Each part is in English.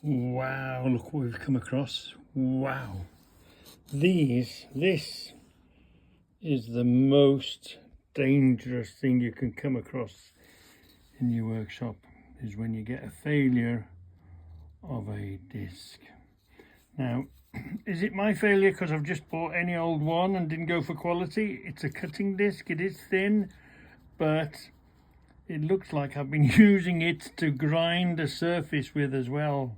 Wow, look what we've come across. Wow. This is the most dangerous thing you can come across in your workshop, is when you get a failure of a disc. Now, is it my failure because I've just bought any old one and didn't go for quality? It's a cutting disc, it is thin, but it looks like I've been using it to grind a surface with as well.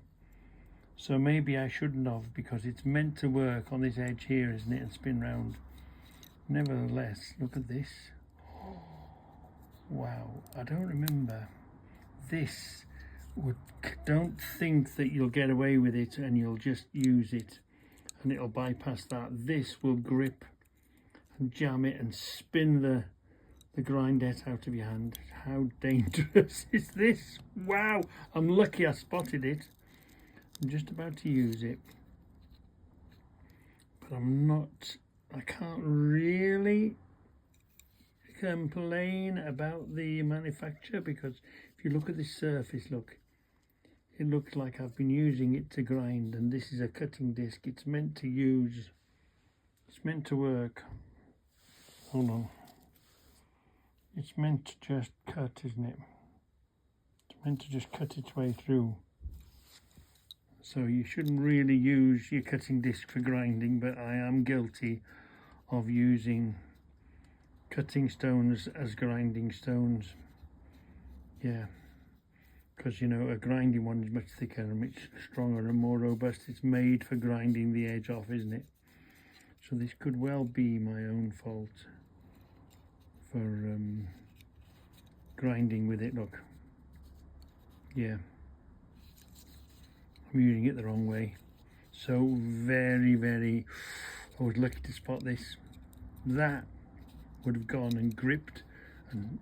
So maybe I shouldn't have, because it's meant to work on this edge here, isn't it, and spin round. Nevertheless, look at this. Oh, wow, I don't remember. This don't think that you'll get away with it and you'll just use it and it'll bypass that. This will grip and jam it and spin the grindette out of your hand. How dangerous is this? Wow, I'm lucky I spotted it. I'm just about to use it, but I can't really complain about the manufacturer, because if you look at this surface, look, it looks like I've been using it to grind, and this is a cutting disc. It's meant to work. Hold on. It's meant to just cut, isn't it? It's meant to just cut its way through. So you shouldn't really use your cutting disc for grinding, but I am guilty of using cutting stones as grinding stones. Yeah, because you know, a grinding one is much thicker and much stronger and more robust. It's made for grinding the edge off, isn't it? So this could well be my own fault for grinding with it. Look, yeah, I'm using it the wrong way. So very, I was lucky to spot this. That would have gone and gripped, and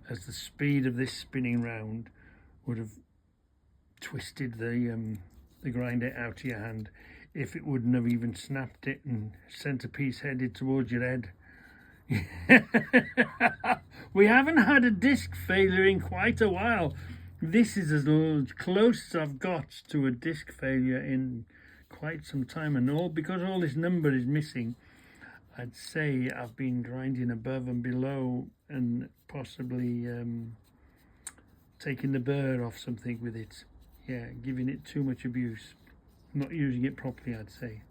as the speed of this spinning round would have twisted the grinder out of your hand, if it wouldn't have even snapped it and sent a piece headed towards your head. We haven't had a disc failure in quite a while. This is as close as I've got to a disc failure in quite some time, and all because all this number is missing. I'd say I've been grinding above and below, and possibly taking the burr off something with it. Yeah, giving it too much abuse, not using it properly, I'd say.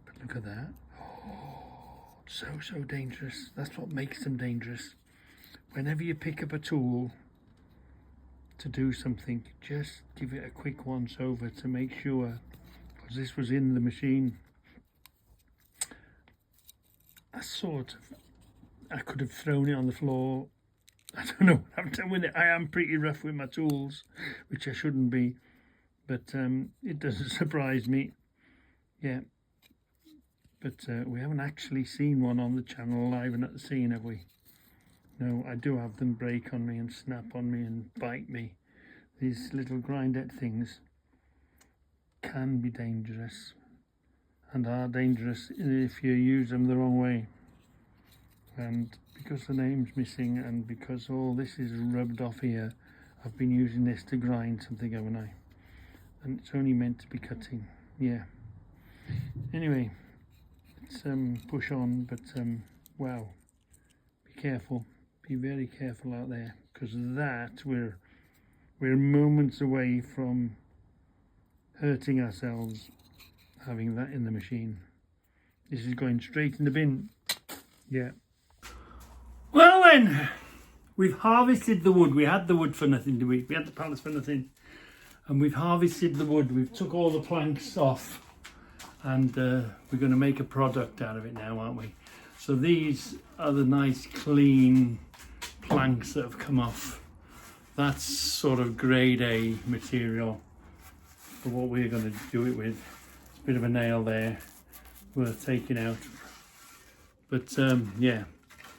But look at that. Oh, so dangerous. That's what makes them dangerous. Whenever you pick up a tool to do something, just give it a quick once over to make sure, because this was in the machine. I could have thrown it on the floor. I don't know what I've done with it. I am pretty rough with my tools, which I shouldn't be, but it doesn't surprise me. Yeah, but we haven't actually seen one on the channel live and at the scene, have we? No, I do have them break on me and snap on me and bite me. These little grindette things can be dangerous, and are dangerous if you use them the wrong way. And because the name's missing, and because all this is rubbed off here, I've been using this to grind something, haven't I? And it's only meant to be cutting. Yeah. Anyway, let's push on, but wow, be careful, be very careful out there, because that we're moments away from hurting ourselves having that in the machine. This is going straight in the bin. Yeah. Well then, we've harvested the wood. We had the wood for nothing, did we? We had the pallets for nothing. And we've harvested the wood. We've took all the planks off, and we're going to make a product out of it now, aren't we? So these are the nice clean planks that have come off. That's sort of grade A material for what we're going to do it with. It's a bit of a nail there, worth taking out. But yeah,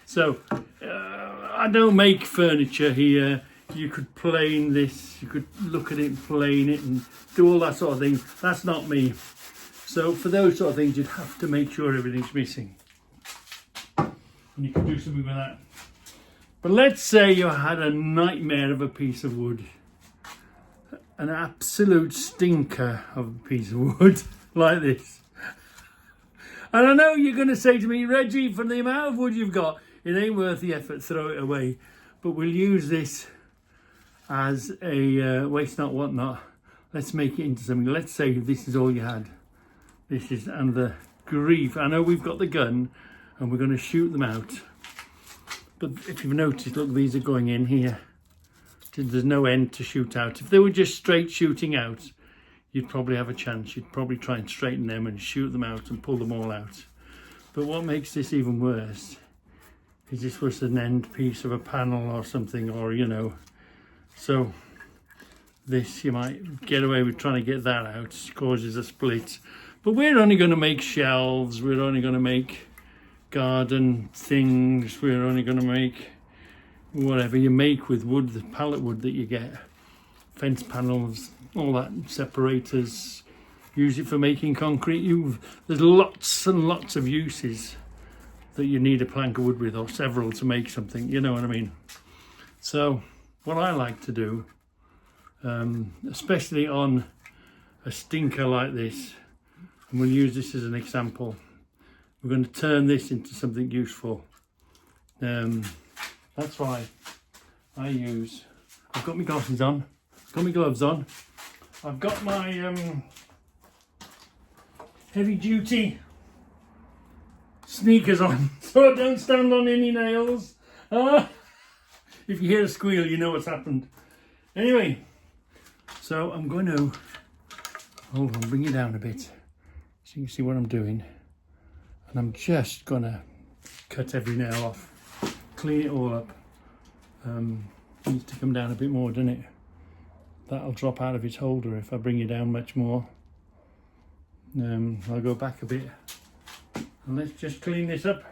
so I don't make furniture here. You could plane this, you could look at it and plane it and do all that sort of thing. That's not me. So for those sort of things, you'd have to make sure everything's missing, and you can do something with that. But let's say you had a nightmare of a piece of wood, an absolute stinker of a piece of wood like this. And I know you're going to say to me, Reggie, for the amount of wood you've got, it ain't worth the effort, throw it away. But we'll use this as a waste not, want not. Let's make it into something. Let's say this is all you had. This is, and the grief. I know we've got the gun and we're going to shoot them out. But if you've noticed, look, these are going in here. There's no end to shoot out. If they were just straight shooting out, you'd probably have a chance. You'd probably try and straighten them and shoot them out and pull them all out. But what makes this even worse is this was an end piece of a panel or something, or, you know. So this, you might get away with trying to get that out, it causes a split. But we're only going to make shelves, we're only going to make garden things, we're only going to make whatever you make with wood, the pallet wood that you get, fence panels, all that, separators, use it for making concrete. There's lots and lots of uses that you need a plank of wood with, or several, to make something, you know what I mean. So what I like to do, especially on a stinker like this, and we'll use this as an example, we're going to turn this into something useful. That's why I've got my glasses on, got my gloves on, I've got my heavy duty sneakers on, so I don't stand on any nails. If you hear a squeal, you know what's happened. Anyway, so I'm going to, hold on, bring it down a bit so you can see what I'm doing. And I'm just going to cut every nail off, clean it all up. Needs to come down a bit more, doesn't it? That'll drop out of its holder if I bring it down much more. I'll go back a bit. And let's just clean this up.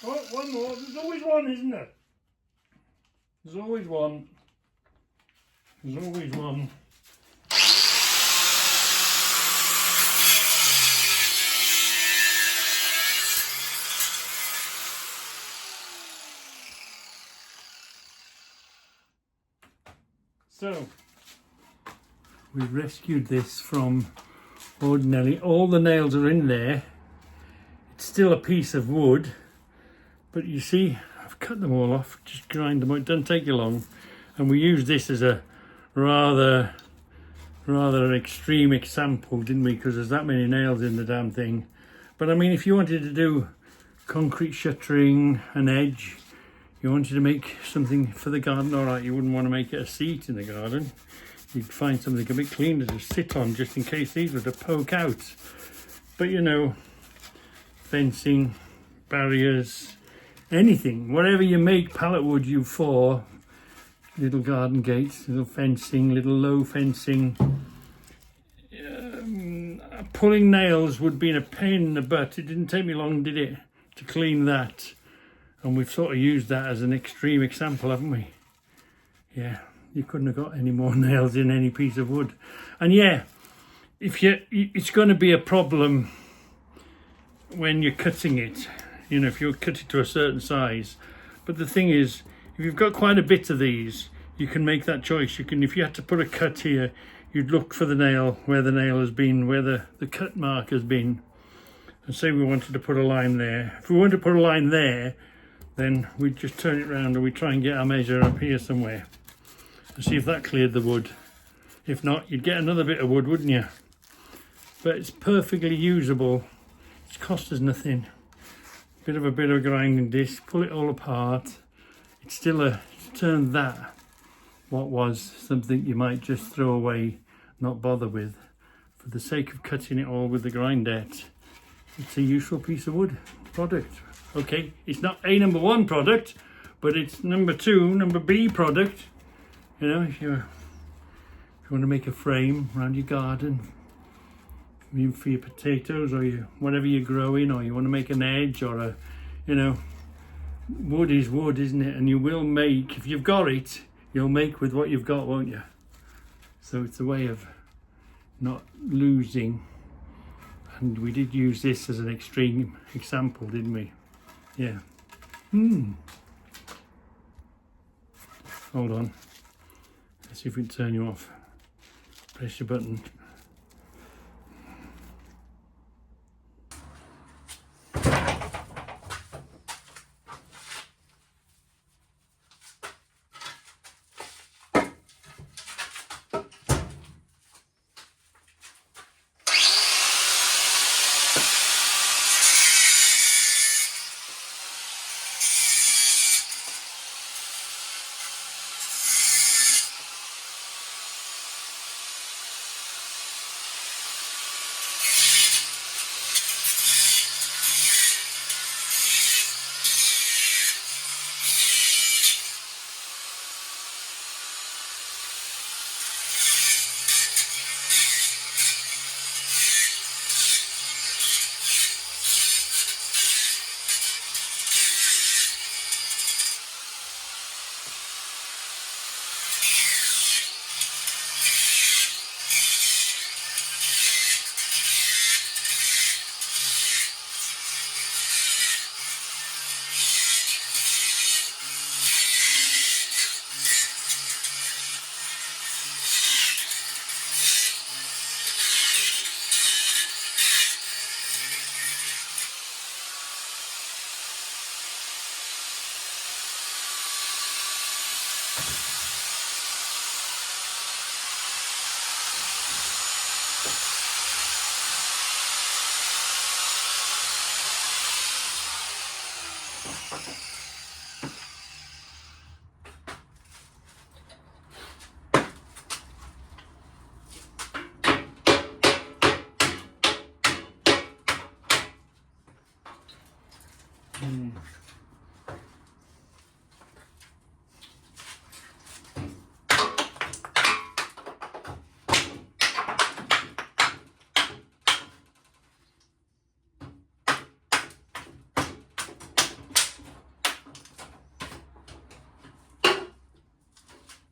Oh, one more. There's always one, isn't there? There's always one. There's always one. So, we've rescued this from ordinarily. All the nails are in there. It's still a piece of wood. But you see, I've cut them all off, just grind them out, it doesn't take you long. And we used this as a rather extreme example, didn't we? Because there's that many nails in the damn thing. But I mean, if you wanted to do concrete shuttering, an edge. You wanted to make something for the garden, all right, you wouldn't want to make it a seat in the garden. You'd find something a bit cleaner to sit on just in case these were to poke out. But you know, fencing, barriers, anything, whatever you make pallet wood you for, little garden gates, little fencing, little low fencing. Pulling nails would be a pain in the butt. It didn't take me long, did it, to clean that? And we've sort of used that as an extreme example, haven't we? Yeah, you couldn't have got any more nails in any piece of wood. And yeah, it's going to be a problem when you're cutting it, you know, if you cut it to a certain size. But the thing is, if you've got quite a bit of these, you can make that choice. You can, if you had to put a cut here, you'd look for the nail, where the nail has been, where the cut mark has been, and say we wanted to put a line there. If we wanted to put a line there, then we'd just turn it round and we'd try and get our measure up here somewhere and see if that cleared the wood. If not, you'd get another bit of wood, wouldn't you? But it's perfectly usable. It's cost us nothing. Bit of a grinding disc, pull it all apart. It's still it's turned that, what was something you might just throw away, not bother with, for the sake of cutting it all with the grindette. It's a useful piece of wood product. Okay, it's not a number one product, but it's number B product. You know, if you want to make a frame around your garden, even for your potatoes or your whatever you're growing, or you want to make an edge or a, you know, wood is wood, isn't it? And you will make, if you've got it, you'll make with what you've got, won't you? So it's a way of not losing. And we did use this as an extreme example, didn't we? Yeah. Hold on. Let's see if we can turn you off. Press your button.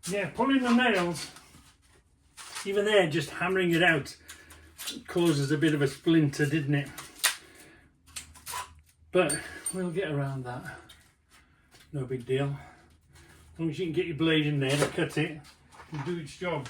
Yeah, pulling the nails, even there, just hammering it out, causes a bit of a splinter, didn't it? But we'll get around that. No big deal. As long as you can get your blade in there to cut it and do its job.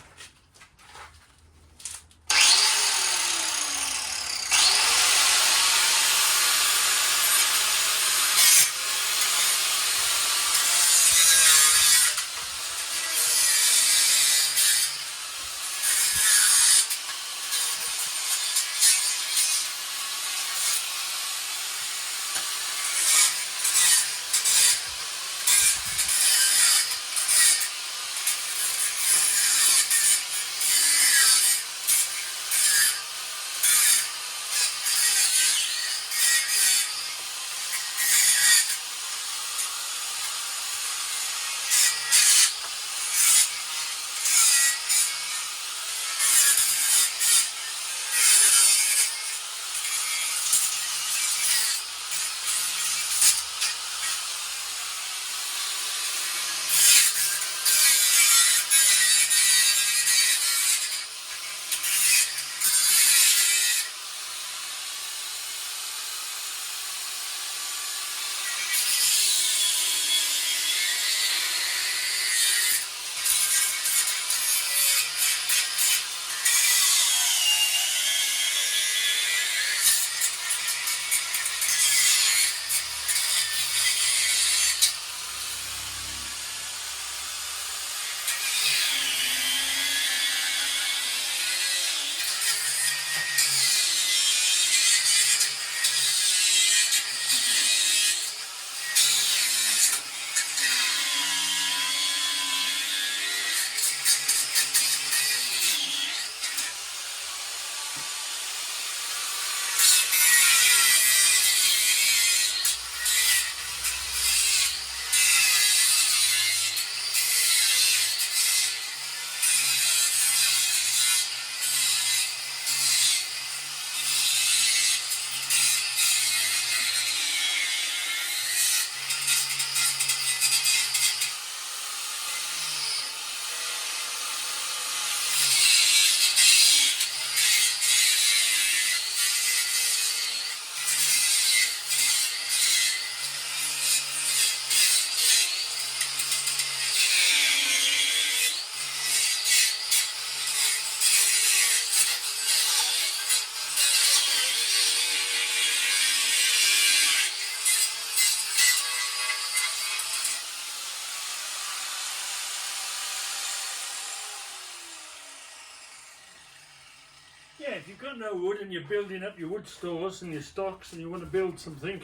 if you've got no wood and you're building up your wood stores and your stocks and you want to build something,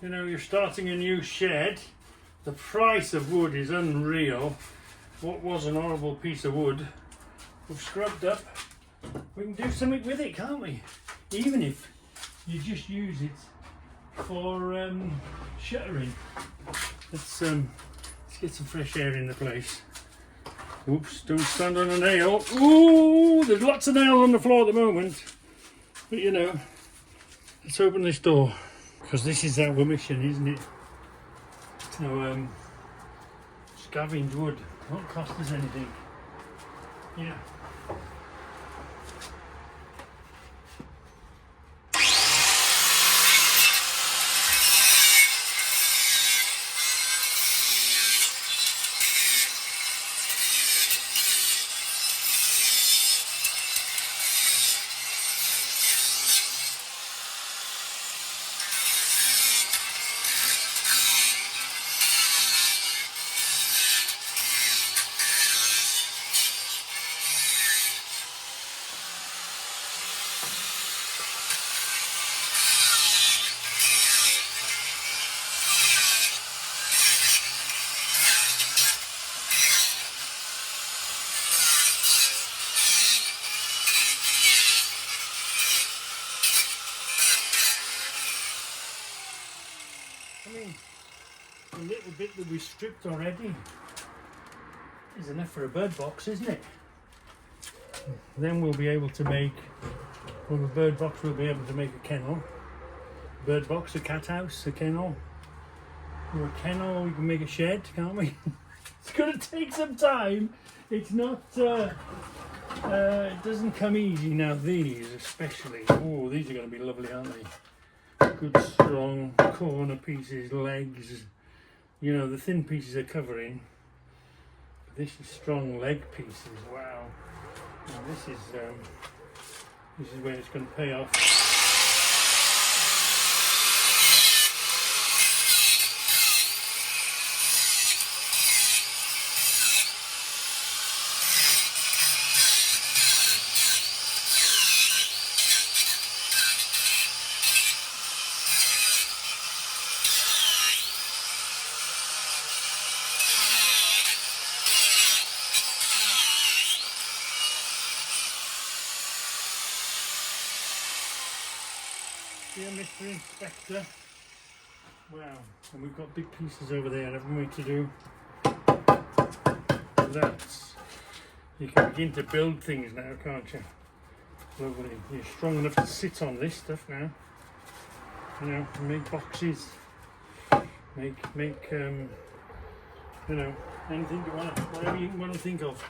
you know, you're starting a new shed, the price of wood is unreal. What was an horrible piece of wood, we've scrubbed up. We can do something with it, can't we? Even if you just use it for shuttering. Let's get some fresh air in the place. Oops, don't stand on a nail. Ooh, there's lots of nails on the floor at the moment. But you know, let's open this door, because this is our mission, isn't it? To scavenge wood. Won't cost us anything. Yeah. I mean, the little bit that we stripped already is enough for a bird box, isn't it? Then we'll be able to make, from a bird box we'll be able to make a kennel. Bird box, a cat house, a kennel. Or a kennel, we can make a shed, can't we? It's going to take some time. It's not, it doesn't come easy. Now these especially, oh, these are going to be lovely, aren't they? Good strong corner pieces, legs, you know, the thin pieces are covering, but this is strong leg pieces. Wow. Now this is where it's going to pay off. Dear Mr. Inspector. Wow, and we've got big pieces over there, haven't we, to do? That's, you can begin to build things now, can't you? Lovely. You're strong enough to sit on this stuff now. You know, make boxes, make you know, anything you want, whatever you want to think of.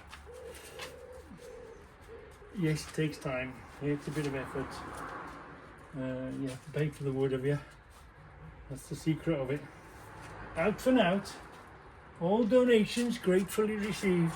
Yes, it takes time. It's a bit of effort. You have to pay for the wood, have you? That's the secret of it. Out for now. All donations gratefully received.